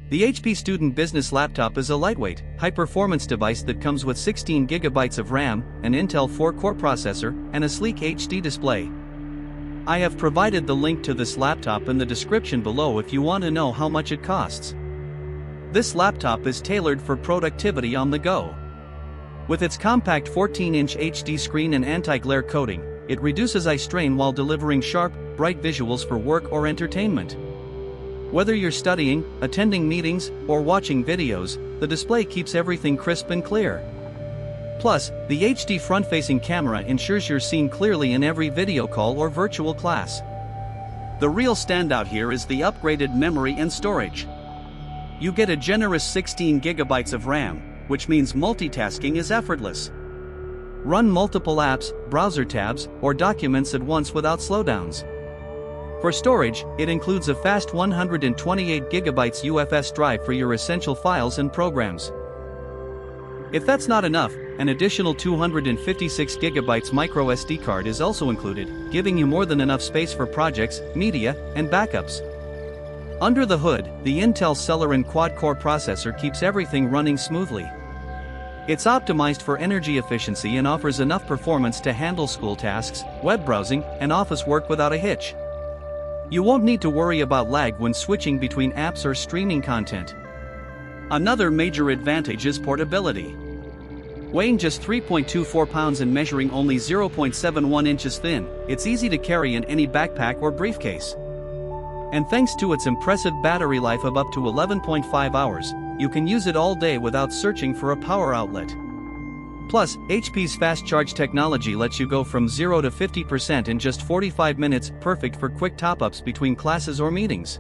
The HP Student Business Laptop is a lightweight, high-performance device that comes with 16 GB of RAM, an Intel 4-core processor, and a sleek HD display. I have provided the link to this laptop in the description below if you want to know how much it costs. This laptop is tailored for productivity on the go. With its compact 14-inch HD screen and anti-glare coating, it reduces eye strain while delivering sharp, bright visuals for work or entertainment. Whether you're studying, attending meetings, or watching videos, the display keeps everything crisp and clear. Plus, the HD front-facing camera ensures you're seen clearly in every video call or virtual class. The real standout here is the upgraded memory and storage. You get a generous 16 GB of RAM, which means multitasking is effortless. Run multiple apps, browser tabs, or documents at once without slowdowns. For storage, it includes a fast 128 GB UFS drive for your essential files and programs. If that's not enough, an additional 256 GB micro SD card is also included, giving you more than enough space for projects, media, and backups. Under the hood, the Intel Celeron quad-core processor keeps everything running smoothly. It's optimized for energy efficiency and offers enough performance to handle school tasks, web browsing, and office work without a hitch. You won't need to worry about lag when switching between apps or streaming content. Another major advantage is portability. Weighing just 3.24 pounds and measuring only 0.71 inches thin, it's easy to carry in any backpack or briefcase. And thanks to its impressive battery life of up to 11.5 hours, you can use it all day without searching for a power outlet. Plus, HP's fast charge technology lets you go from 0 to 50% in just 45 minutes, perfect for quick top-ups between classes or meetings.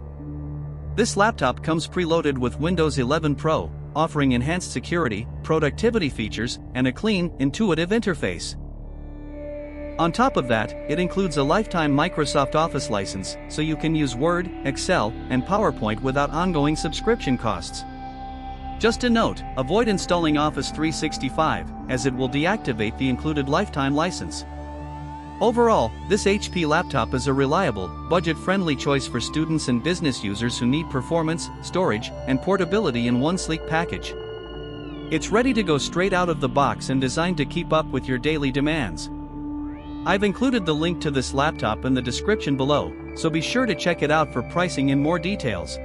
This laptop comes preloaded with Windows 11 Pro, offering enhanced security, productivity features, and a clean, intuitive interface. On top of that, it includes a lifetime Microsoft Office license, so you can use Word, Excel, and PowerPoint without ongoing subscription costs. Just a note, avoid installing Office 365, as it will deactivate the included lifetime license. Overall, this HP laptop is a reliable, budget-friendly choice for students and business users who need performance, storage, and portability in one sleek package. It's ready to go straight out of the box and designed to keep up with your daily demands. I've included the link to this laptop in the description below, so be sure to check it out for pricing and more details.